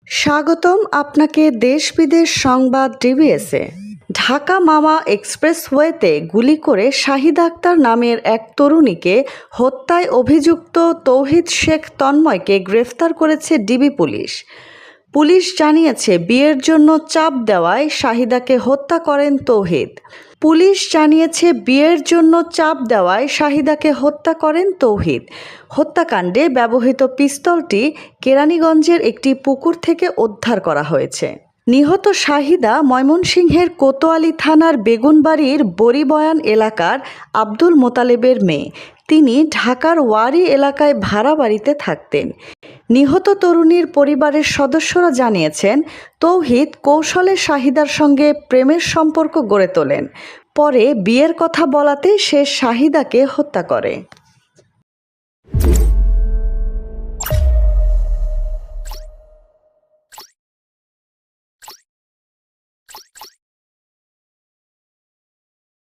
স্বাগতম আপনাকে দেশ বিদেশ সংবাদ ডিবিএসে। ঢাকা মাওয়া এক্সপ্রেসওয়েতে গুলি করে শাহিদা আক্তার নামের এক তরুণীকে হত্যায় অভিযুক্ত তৌহিদ শেখ তন্ময়কে গ্রেফতার করেছে ডিবি পুলিশ। পুলিশ জানিয়েছে, বিয়ের জন্য চাপ দেওয়ায় শাহিদাকে হত্যা করেন তৌহিদ। হত্যাকাণ্ডে ব্যবহৃত পিস্তলটি কেরানীগঞ্জের একটি পুকুর থেকে উদ্ধার করা হয়েছে। নিহত শাহিদা ময়মনসিংহের কোতোয়ালি থানার বেগুনবাড়ির বড়িবয়ান এলাকার আব্দুল মোতালেবের মেয়ে। তিনি ঢাকার ওয়ারী এলাকায় ভাড়া বাড়িতে থাকতেন। নিহত তরুণীর পরিবারের সদস্যরা জানিয়েছেন, তৌহিদ কৌশলে শাহিদার সঙ্গে প্রেমের সম্পর্ক গড়ে তোলেন। পরে বিয়ের কথা বলাতে সে শাহিদাকে হত্যা করে।